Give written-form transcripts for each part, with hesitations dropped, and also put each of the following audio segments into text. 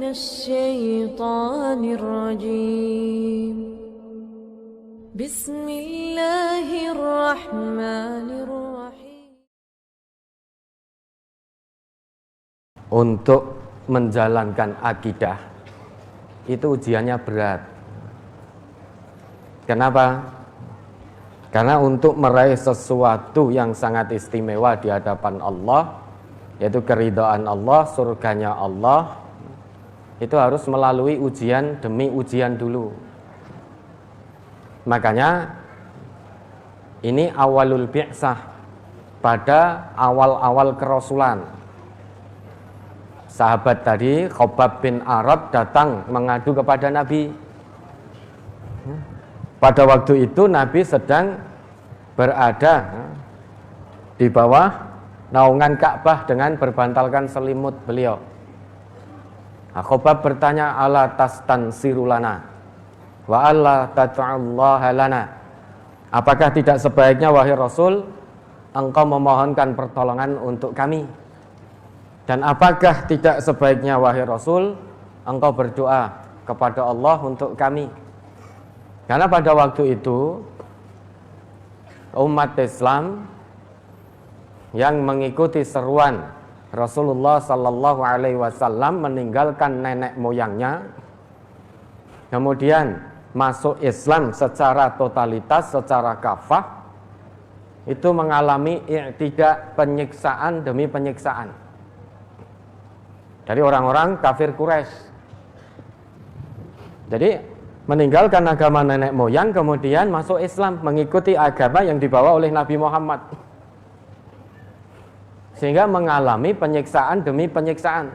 الشيطان الرجيم بسم الله الرحمن الرحيم. Untuk menjalankan akidah itu ujiannya berat. Kenapa? Karena untuk meraih sesuatu yang sangat istimewa di hadapan Allah, yaitu keridhaan Allah, surganya Allah, itu harus melalui ujian demi ujian dulu. Makanya ini awalul bi'sah, pada awal-awal kerasulan. Sahabat tadi, Khobab bin Arad, datang mengadu kepada Nabi. Pada waktu itu Nabi sedang berada di bawah naungan Ka'bah dengan berbantalkan selimut beliau. Khobab bertanya, ala tastansiru lana wa alla tata'allaha lana. Apakah tidak sebaiknya wahai Rasul, engkau memohonkan pertolongan untuk kami? Dan apakah tidak sebaiknya wahai Rasul, engkau berdoa kepada Allah untuk kami? Karena pada waktu itu umat Islam yang mengikuti seruan Rasulullah Sallallahu Alaihi Wasallam meninggalkan nenek moyangnya, kemudian masuk Islam secara totalitas, secara kafah, itu mengalami i'tidak, penyiksaan demi penyiksaan dari orang-orang kafir Quraisy. Jadi meninggalkan agama nenek moyang, kemudian masuk Islam, mengikuti agama yang dibawa oleh Nabi Muhammad, sehingga mengalami penyiksaan demi penyiksaan.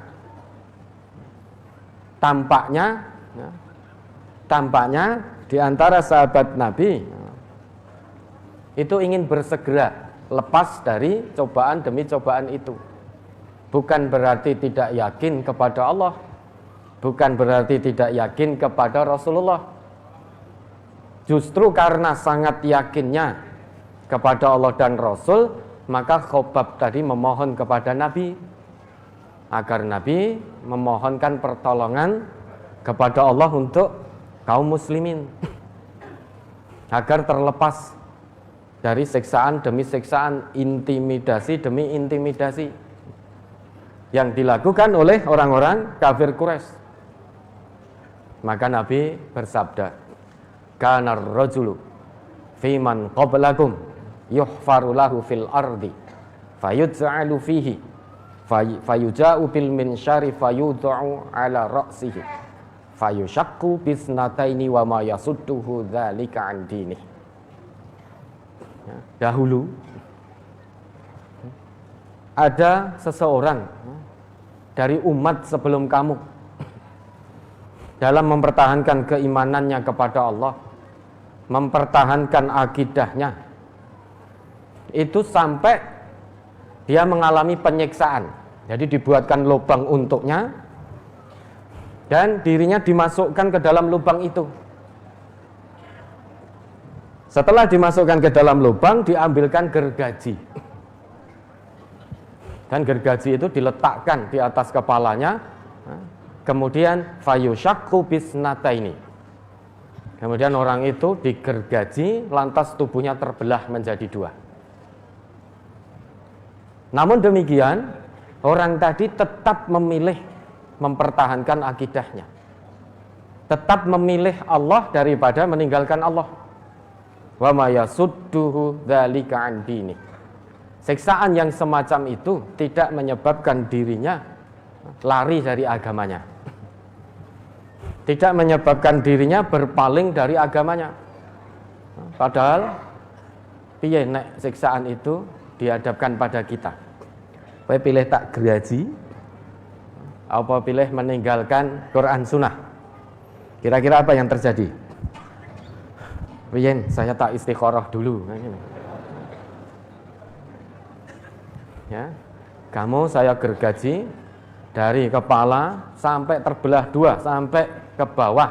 Tampaknya di antara sahabat Nabi itu ingin bersegera lepas dari cobaan demi cobaan itu. Bukan berarti tidak yakin kepada Allah, bukan berarti tidak yakin kepada Rasulullah. Justru karena sangat yakinnya kepada Allah dan Rasul, maka Khobab tadi memohon kepada Nabi agar Nabi memohonkan pertolongan kepada Allah untuk kaum muslimin, agar terlepas dari siksaan demi siksaan, intimidasi demi intimidasi yang dilakukan oleh orang-orang kafir Quraisy. Maka Nabi bersabda, kanar rajulu fiman qablakum yuhfaru lahu fil ardi fayuj'alu fihi fayuja'u bil minsyari fayud'u ala ra'sihi fayushaqqu bisnataini wa ma yasudduhu dzalika an dinih. Dahulu ada seseorang dari umat sebelum kamu dalam mempertahankan keimanannya kepada Allah, mempertahankan akidahnya, itu sampai dia mengalami penyiksaan. Jadi dibuatkan lubang untuknya dan dirinya dimasukkan ke dalam lubang itu. Setelah dimasukkan ke dalam lubang, diambilkan gergaji. Dan gergaji itu diletakkan di atas kepalanya, kemudian fayushaqqu bisnataini. Kemudian orang itu digergaji, lantas tubuhnya terbelah menjadi dua. Namun demikian, orang tadi tetap memilih mempertahankan akidahnya, tetap memilih Allah daripada meninggalkan Allah. Wa ma yasudduhu dzalika an dinih. Siksaan yang semacam itu tidak menyebabkan dirinya lari dari agamanya, tidak menyebabkan dirinya berpaling dari agamanya. Padahal piye nek siksaan itu dihadapkan pada kita, kowe pilih tak gergaji apa pilih meninggalkan Quran Sunnah? Kira-kira apa yang terjadi? Piye, saya tak istikharah dulu. Ya, kamu saya gergaji dari kepala sampai terbelah dua, sampai ke bawah,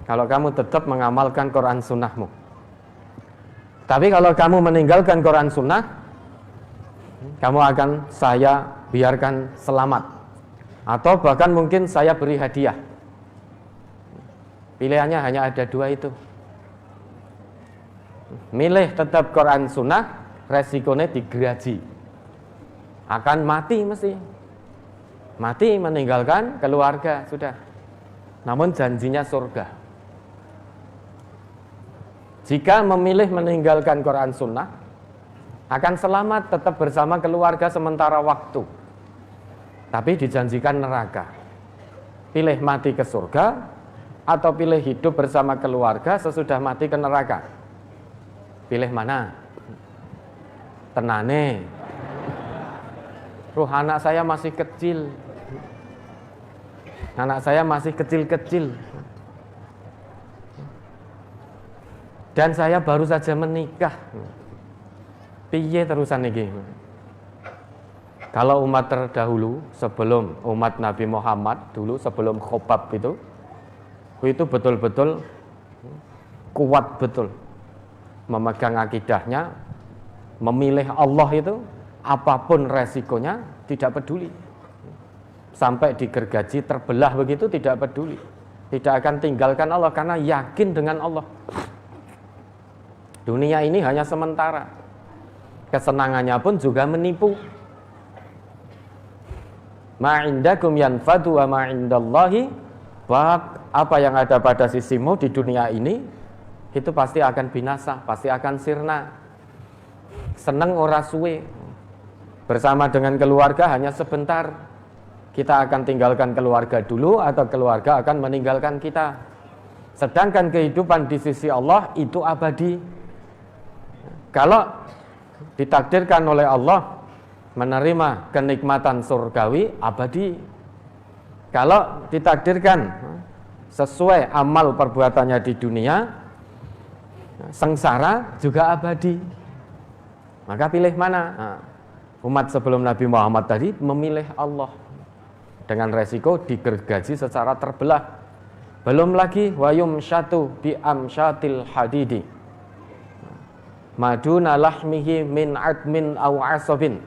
kalau kamu tetap mengamalkan Quran Sunnahmu. Tapi kalau kamu meninggalkan Quran Sunnah, kamu akan saya biarkan selamat. Atau bahkan mungkin saya beri hadiah. Pilihannya hanya ada dua itu. Milih tetap Quran Sunnah, resikonya digeraji. Akan mati mesti. Mati meninggalkan keluarga, sudah. Namun janjinya surga. Jika memilih meninggalkan Quran Sunnah, akan selamat tetap bersama keluarga sementara waktu, tapi dijanjikan neraka. Pilih mati ke surga atau pilih hidup bersama keluarga sesudah mati ke neraka? Pilih mana? Tenane. Ruh anak saya masih kecil. Anak saya masih kecil-kecil. Dan saya baru saja menikah. Piye terusan iki? Kalau umat terdahulu sebelum umat Nabi Muhammad dulu, sebelum Khobab itu betul-betul kuat betul memegang akidahnya, memilih Allah itu apapun resikonya tidak peduli. Sampai digergaji terbelah begitu tidak peduli. Tidak akan tinggalkan Allah karena yakin dengan Allah. Dunia ini hanya sementara. Kesenangannya pun juga menipu. Ma indakum yanfadu wa ma indallahi baq. Apa yang ada pada sisimu di dunia ini itu pasti akan binasa, pasti akan sirna. Seneng ora suwe. Bersama dengan keluarga hanya sebentar. Kita akan tinggalkan keluarga dulu atau keluarga akan meninggalkan kita. Sedangkan kehidupan di sisi Allah itu abadi. Kalau ditakdirkan oleh Allah menerima kenikmatan surgawi abadi. Kalau ditakdirkan sesuai amal perbuatannya di dunia, sengsara juga abadi. Maka pilih mana? Nah, umat sebelum Nabi Muhammad tadi memilih Allah dengan resiko digergaji secara terbelah. Belum lagi wayum syatu bi amsyatil hadidi. Maduna lahmihi min admin aw asabin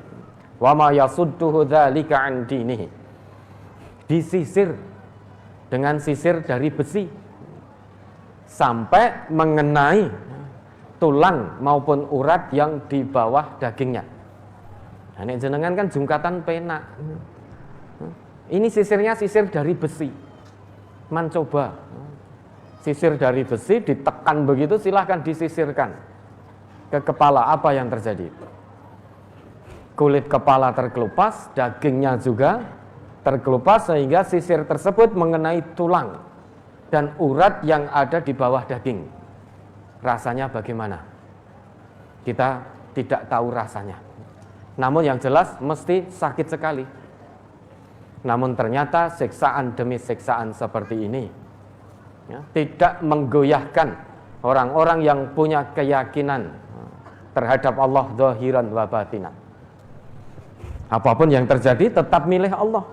wa ma yasudduhu dzalika an dinihi. Disisir dengan sisir dari besi sampai mengenai tulang maupun urat yang di bawah dagingnya. Nah, ini jenengan kan jungkatan pena. Ini sisirnya sisir dari besi. Mencoba sisir dari besi ditekan begitu, silahkan disisirkan ke kepala, apa yang terjadi? Kulit kepala terkelupas, dagingnya juga terkelupas sehingga sisir tersebut mengenai tulang dan urat yang ada di bawah daging. Rasanya bagaimana? Kita tidak tahu rasanya. Namun yang jelas mesti sakit sekali. Namun ternyata siksaan demi siksaan seperti ini tidak menggoyahkan orang-orang yang punya keyakinan terhadap Allah zahiran wa batinan. Apapun yang terjadi tetap milih Allah.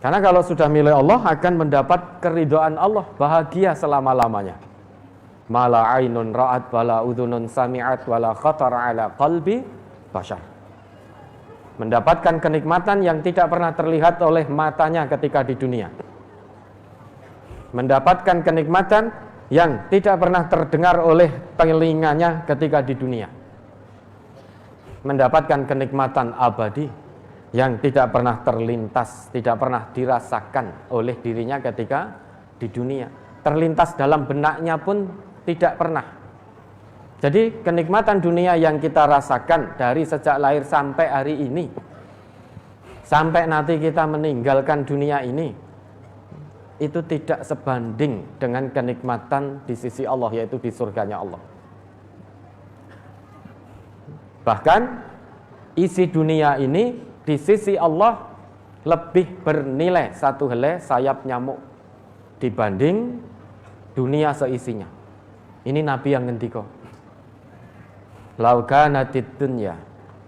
Karena kalau sudah milih Allah akan mendapat keridhaan Allah, bahagia selama-lamanya. Mala ainun ra'at wala udhunun sami'at wala khatara ala qalbi bashar. Mendapatkan kenikmatan yang tidak pernah terlihat oleh matanya ketika di dunia. Mendapatkan kenikmatan yang tidak pernah terdengar oleh telinganya ketika di dunia. Mendapatkan kenikmatan abadi yang tidak pernah terlintas, tidak pernah dirasakan oleh dirinya ketika di dunia. Terlintas dalam benaknya pun tidak pernah. Jadi kenikmatan dunia yang kita rasakan dari sejak lahir sampai hari ini, sampai nanti kita meninggalkan dunia ini, itu tidak sebanding dengan kenikmatan di sisi Allah, yaitu di surganya Allah. Bahkan isi dunia ini di sisi Allah lebih bernilai satu helai sayap nyamuk dibanding dunia seisinya. Ini Nabi yang ngendika, "Lau kanatid dunya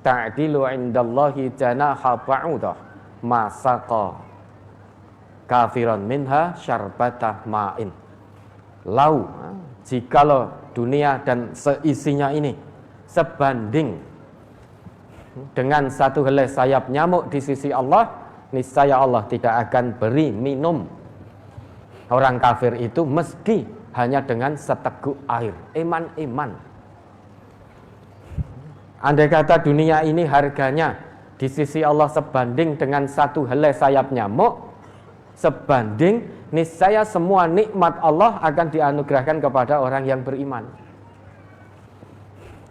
ta'dilu 'indallahi janaha ba'udah ma saqa kafiran minha syarbata ma'in." Lau, jikalau dunia dan seisinya ini sebanding dengan satu helai sayap nyamuk di sisi Allah, niscaya Allah tidak akan beri minum orang kafir itu meski hanya dengan seteguk air. Iman. Andai kata dunia ini harganya di sisi Allah sebanding dengan satu helai sayap nyamuk, sebanding niscaya semua nikmat Allah akan dianugerahkan kepada orang yang beriman.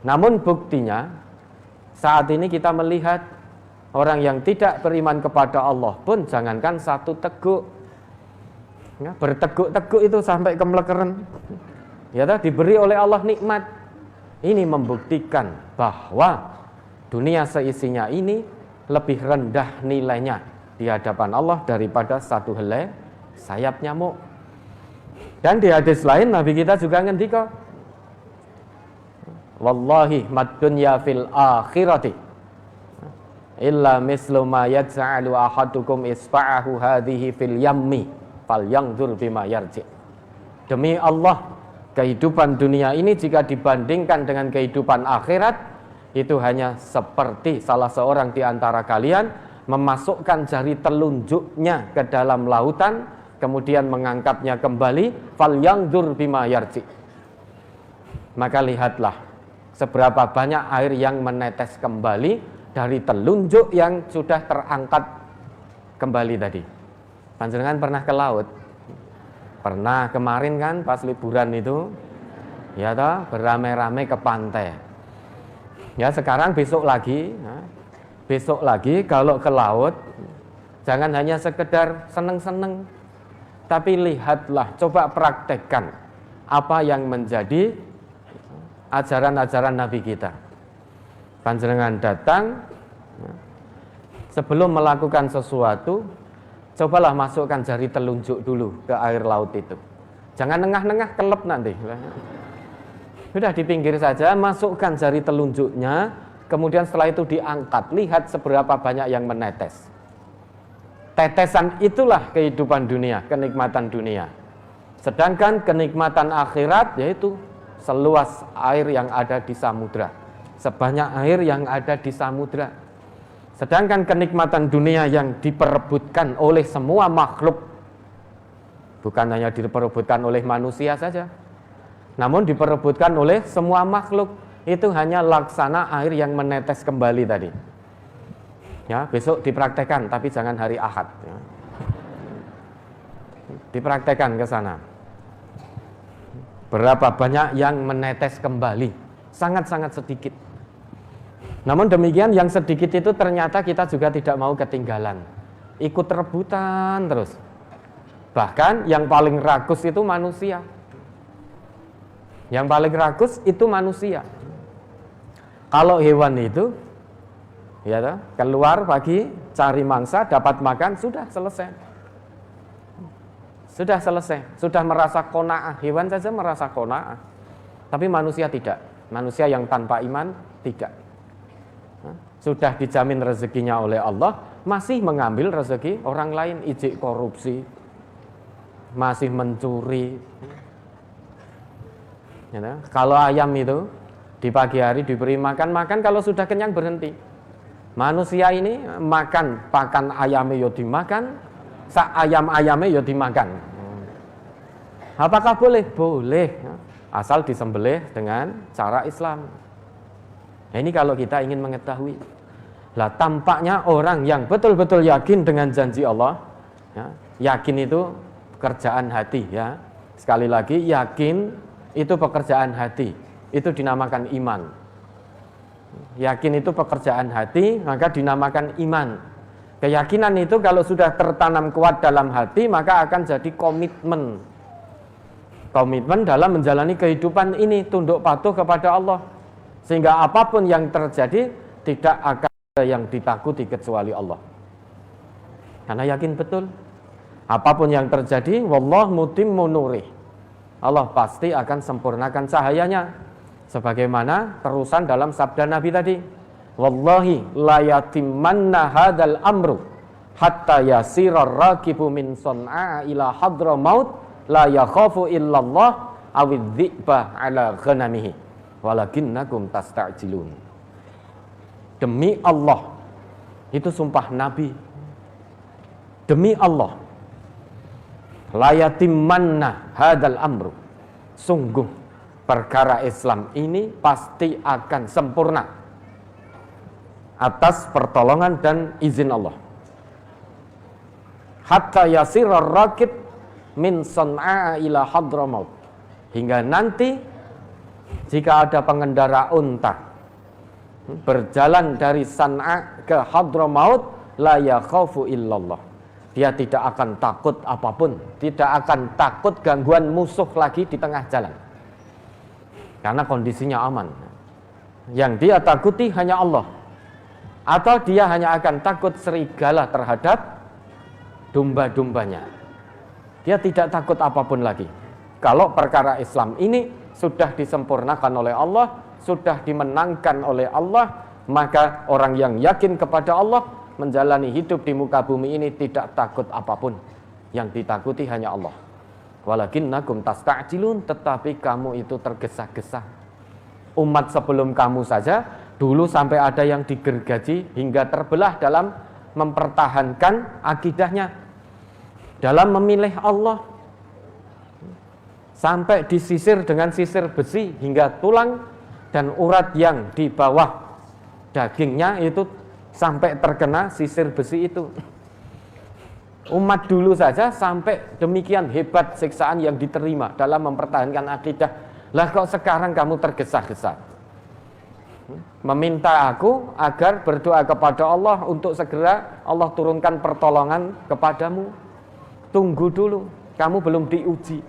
Namun buktinya saat ini kita melihat orang yang tidak beriman kepada Allah pun jangankan satu teguk, ya, berteguk-teguk itu sampai kemelekeran, ya, diberi oleh Allah nikmat. Ini membuktikan bahwa dunia seisinya ini lebih rendah nilainya di hadapan Allah daripada satu helai sayap nyamuk. Dan di hadis lain Nabi kita juga ngendika, wallahi mad dunya fil akhirati illa mislu ma yaj'alu ahadukum isba'ahu hadhihi fil yammi falyanzur bima yarji. Demi Allah, kehidupan dunia ini jika dibandingkan dengan kehidupan akhirat, itu hanya seperti salah seorang di antara kalian memasukkan jari telunjuknya ke dalam lautan, kemudian mengangkatnya kembali, falyanzur bima yarji. Maka lihatlah seberapa banyak air yang menetes kembali dari telunjuk yang sudah terangkat kembali tadi. Panjenengan pernah ke laut? Pernah kemarin kan pas liburan itu, ya toh, beramai-ramai ke pantai. Ya sekarang besok lagi kalau ke laut, jangan hanya sekedar seneng-seneng, tapi lihatlah, coba praktekkan apa yang menjadi ajaran-ajaran Nabi kita. Panjenengan datang, sebelum melakukan sesuatu, cobalah masukkan jari telunjuk dulu ke air laut itu. Jangan nengah-nengah kelep nanti. Sudah di pinggir saja, masukkan jari telunjuknya, kemudian setelah itu diangkat, lihat seberapa banyak yang menetes. Tetesan itulah kehidupan dunia, kenikmatan dunia. Sedangkan kenikmatan akhirat yaitu seluas air yang ada di samudra, sebanyak air yang ada di samudra. Sedangkan kenikmatan dunia yang diperebutkan oleh semua makhluk, bukan hanya diperebutkan oleh manusia saja, namun diperebutkan oleh semua makhluk, itu hanya laksana air yang menetes kembali tadi. Ya, besok dipraktekkan, tapi jangan hari Ahad. Ya. Dipraktekkan ke sana. Berapa banyak yang menetes kembali? Sangat-sangat sedikit. Namun demikian, yang sedikit itu ternyata kita juga tidak mau ketinggalan. Ikut rebutan terus. Bahkan yang paling rakus itu manusia. Yang paling rakus itu manusia. Kalau hewan itu, ya toh, keluar pagi, cari mangsa, dapat makan, sudah selesai. Sudah selesai. Sudah merasa qanaah. Hewan saja merasa qanaah. Tapi manusia tidak. Manusia yang tanpa iman, tidak. Sudah dijamin rezekinya oleh Allah, masih mengambil rezeki orang lain, ijik korupsi, masih mencuri. Ya, kalau ayam itu di pagi hari diberi makan, kalau sudah kenyang berhenti. Manusia ini makan, pakan ayamnya ya dimakan, sak ayam-ayamnya ya dimakan. Apakah boleh? Boleh, asal disembelih dengan cara Islam. Nah, ini kalau kita ingin mengetahui. Lah tampaknya orang yang betul-betul yakin dengan janji Allah, ya, yakin itu pekerjaan hati, ya. Sekali lagi, yakin itu pekerjaan hati, itu dinamakan iman. Yakin itu pekerjaan hati, maka dinamakan iman. Keyakinan itu kalau sudah tertanam kuat dalam hati, maka akan jadi komitmen. Komitmen dalam menjalani kehidupan ini, tunduk patuh kepada Allah. Sehingga apapun yang terjadi, tidak akan ada yang ditakuti kecuali Allah. Karena yakin betul, apapun yang terjadi, wallahu mutimmu nurih, Allah pasti akan sempurnakan cahayanya. Sebagaimana terusan dalam sabda Nabi tadi, wallahi la yatimmanna hadzal amru hatta yasirar rakibu min sun'a ila hadramaut la yakhafu illallah awidh-dhi'ba ala ghanamihi walakinnakum tasta'jilun. Demi Allah, itu sumpah Nabi, demi Allah, la yatimmanna hadal amru, sungguh perkara Islam ini pasti akan sempurna atas pertolongan dan izin Allah. Hatta yasirar rakib min San'a ila Hadramaut, hingga nanti jika ada pengendara unta berjalan dari San'a ke Hadramaut, la yakhafu illallah, dia tidak akan takut apapun, tidak akan takut gangguan musuh lagi di tengah jalan, karena kondisinya aman. Yang dia takuti hanya Allah, atau dia hanya akan takut serigala terhadap domba-dombanya. Dia tidak takut apapun lagi. Kalau perkara Islam ini sudah disempurnakan oleh Allah, sudah dimenangkan oleh Allah, maka orang yang yakin kepada Allah menjalani hidup di muka bumi ini tidak takut apapun. Yang ditakuti hanya Allah. Walakinnakum tasta'jilun, tetapi kamu itu tergesa-gesa. Umat sebelum kamu saja dulu sampai ada yang digergaji hingga terbelah dalam mempertahankan akidahnya, dalam memilih Allah, sampai disisir dengan sisir besi hingga tulang dan urat yang di bawah dagingnya itu sampai terkena sisir besi itu. Umat dulu saja sampai demikian hebat siksaan yang diterima dalam mempertahankan akidah. Lah kok sekarang kamu tergesa-gesa meminta aku agar berdoa kepada Allah untuk segera Allah turunkan pertolongan kepadamu? Tunggu dulu, kamu belum diuji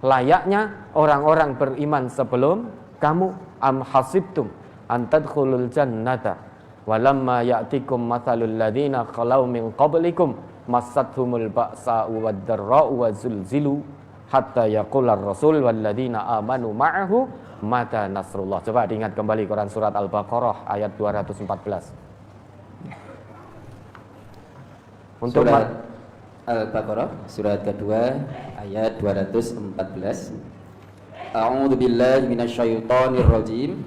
layaknya orang-orang beriman sebelum kamu. Am hasibtum an tadkhulul jannata walamma ya'tikum mathalul ladzina khalau min qablikum massathumul ba'sa'u wad-dharra'u wazulzilu hatta yaqular rasul wal ladzina amanu ma'ahu mata nasrullah. Coba diingat kembali Quran surat Al-Baqarah ayat 214. Untuk surat Al-Baqarah surat kedua ayat 214. A'udzu billahi minasyaitonir rajim.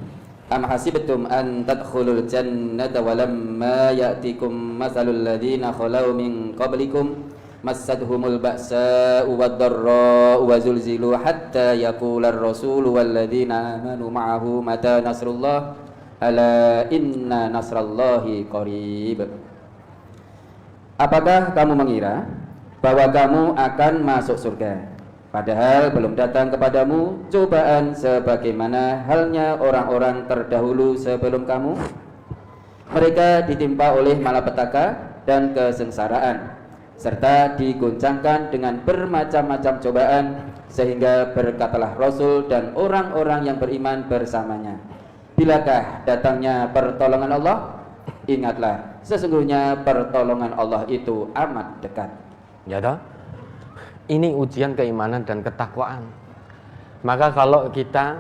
Am hasibtum an tadkhulul jannata walamma ya'tikum mathalul ladzina khalau min qablikum massadhumul ba'sa'u wad-dharra'u wazulzilu hatta yaqular rasulu wal ladzina amanu ma'ahu mata nasrullah ala inna nasrallahi qarib. Apakah kamu mengira bahwa kamu akan masuk surga padahal belum datang kepadamu cobaan sebagaimana halnya orang-orang terdahulu sebelum kamu? Mereka ditimpa oleh malapetaka dan kesengsaraan, serta diguncangkan dengan bermacam-macam cobaan, sehingga berkatalah Rasul dan orang-orang yang beriman bersamanya, bilakah datangnya pertolongan Allah? Ingatlah, sesungguhnya pertolongan Allah itu amat dekat. Ya toh? Ini ujian keimanan dan ketakwaan. Maka kalau kita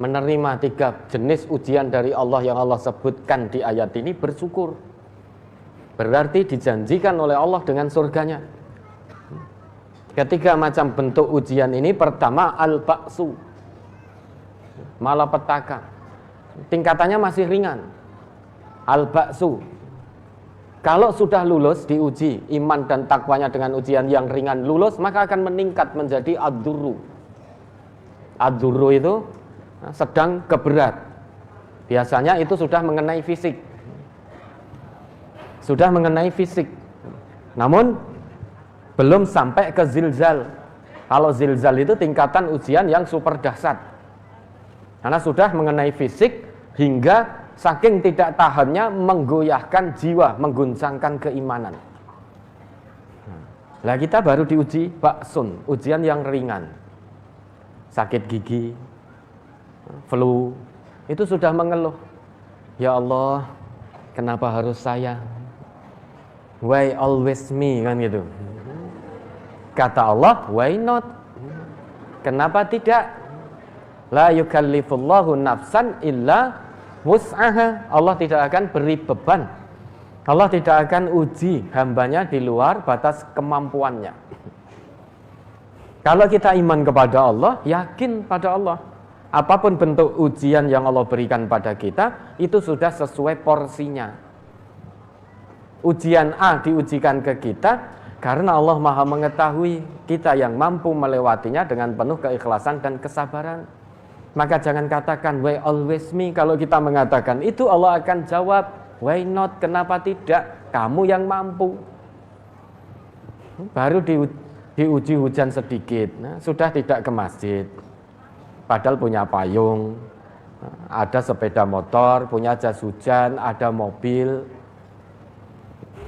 menerima 3 jenis ujian dari Allah yang Allah sebutkan di ayat ini, bersyukur. Berarti dijanjikan oleh Allah dengan surganya. Ketiga macam bentuk ujian ini, pertama al-ba'su, malapetaka. Tingkatannya masih ringan. Al-ba'su, kalau sudah lulus diuji iman dan takwanya dengan ujian yang ringan, lulus, maka akan meningkat menjadi ad-durru. Ad-durru itu sedang ke berat. Biasanya itu sudah mengenai fisik. Sudah mengenai fisik. Namun belum sampai ke zilzal. Kalau zilzal itu tingkatan ujian yang super dahsyat. Karena sudah mengenai fisik hingga saking tidak tahannya menggoyahkan jiwa, mengguncangkan keimanan. Lah kita baru diuji baksun, ujian yang ringan. Sakit gigi, flu, itu sudah mengeluh. Ya Allah, kenapa harus saya? Why always me, kan gitu. Kata Allah, why not? Kenapa tidak? La yukallifullahu nafsan illa wus'aha. Allah tidak akan beri beban, Allah tidak akan uji hambanya di luar batas kemampuannya. Kalau kita iman kepada Allah, yakin pada Allah, apapun bentuk ujian yang Allah berikan pada kita, itu sudah sesuai porsinya. Ujian A diujikan ke kita karena Allah Maha mengetahui kita yang mampu melewatinya dengan penuh keikhlasan dan kesabaran. Maka jangan katakan why always me. Kalau kita mengatakan itu, Allah akan jawab why not, kenapa tidak, kamu yang mampu. Baru diuji hujan sedikit, sudah tidak ke masjid, padahal punya payung, ada sepeda motor, punya jas hujan, ada mobil.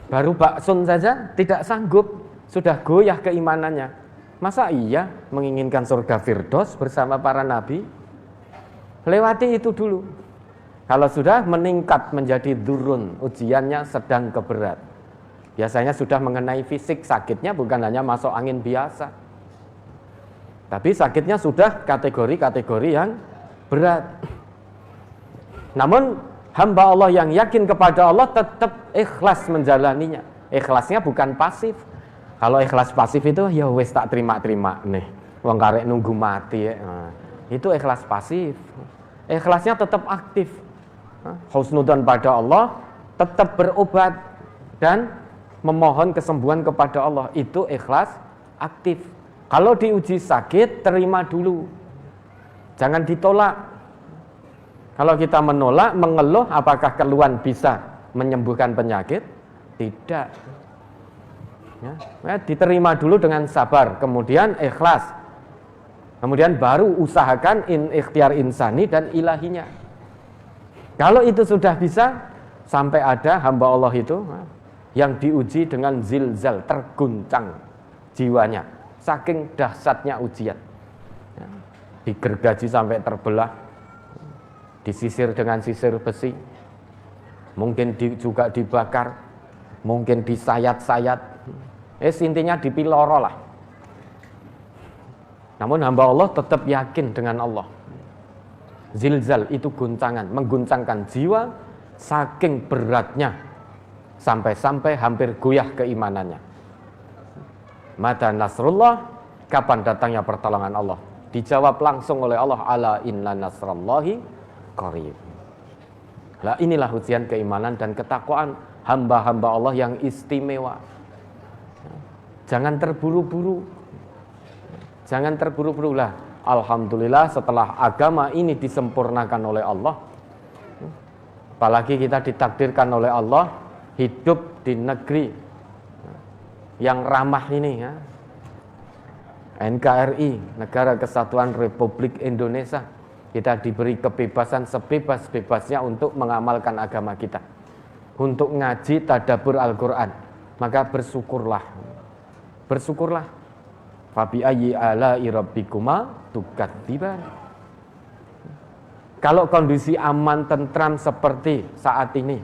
Baru baksun saja tidak sanggup, sudah goyah keimanannya. Masa iya menginginkan surga Firdaus bersama para nabi? Lewati itu dulu. Kalau sudah meningkat menjadi durun, ujiannya sedang ke berat, biasanya sudah mengenai fisik, sakitnya bukan hanya masuk angin biasa, tapi sakitnya sudah kategori-kategori yang berat. Namun hamba Allah yang yakin kepada Allah tetap ikhlas menjalaninya. Ikhlasnya bukan pasif. Kalau ikhlas pasif itu ya wis tak terima-terima nih, wong karek nunggu mati ya. Itu ikhlas pasif. Ikhlasnya tetap aktif. Husnudzon pada Allah, tetap berobat dan memohon kesembuhan kepada Allah. Itu ikhlas aktif. Kalau diuji sakit, terima dulu. Jangan ditolak. Kalau kita menolak, mengeluh, apakah keluhan bisa menyembuhkan penyakit? Tidak. Ya, diterima dulu dengan sabar, kemudian ikhlas. Kemudian baru usahakan ikhtiar insani dan ilahinya. Kalau itu sudah bisa, sampai ada hamba Allah itu yang diuji dengan zilzal, terguncang jiwanya, saking dahsyatnya ujian. Digergaji sampai terbelah, disisir dengan sisir besi, mungkin juga dibakar, mungkin disayat-sayat, intinya dipiloro lah. Namun hamba Allah tetap yakin dengan Allah. Zilzal itu guncangan, mengguncangkan jiwa saking beratnya, sampai-sampai hampir goyah keimanannya. Mata nasrullah, kapan datangnya pertolongan Allah? Dijawab langsung oleh Allah, ala inna nasrallahi qarib. Lah inilah ujian keimanan dan ketakwaan hamba-hamba Allah yang istimewa. Jangan terburu-buru. Jangan terburu-buru lah. Alhamdulillah setelah agama ini disempurnakan oleh Allah, apalagi kita ditakdirkan oleh Allah hidup di negeri yang ramah ini ya. NKRI, Negara Kesatuan Republik Indonesia. Kita diberi kebebasan sebebas-bebasnya untuk mengamalkan agama kita, untuk ngaji tadabbur Al-Quran. Maka bersyukurlah. Bersyukurlah. Fabi ayyi ala'i rabbikuma tukadziban. Kalau kondisi aman tentram seperti saat ini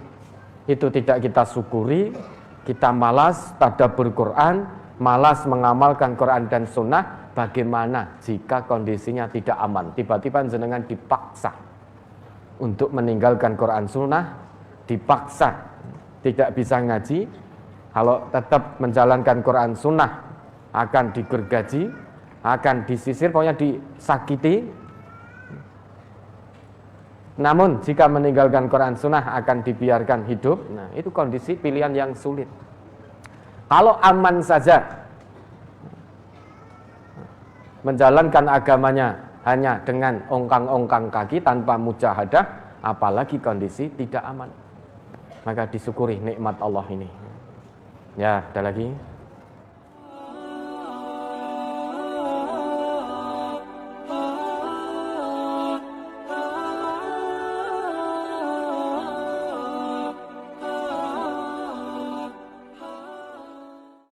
itu tidak kita syukuri, kita malas tadabbur Quran, malas mengamalkan Quran dan Sunnah, bagaimana jika kondisinya tidak aman? Tiba-tiba jenengan dipaksa untuk meninggalkan Quran Sunnah, dipaksa tidak bisa ngaji. Kalau tetap menjalankan Quran Sunnah akan digergaji, akan disisir, pokoknya disakiti. Namun jika meninggalkan Quran Sunnah akan dibiarkan hidup. Nah, itu kondisi pilihan yang sulit. Kalau aman saja menjalankan agamanya hanya dengan ongkang-ongkang kaki tanpa mujahadah, apalagi kondisi tidak aman. Maka disyukuri nikmat Allah ini. Ya, ada lagi.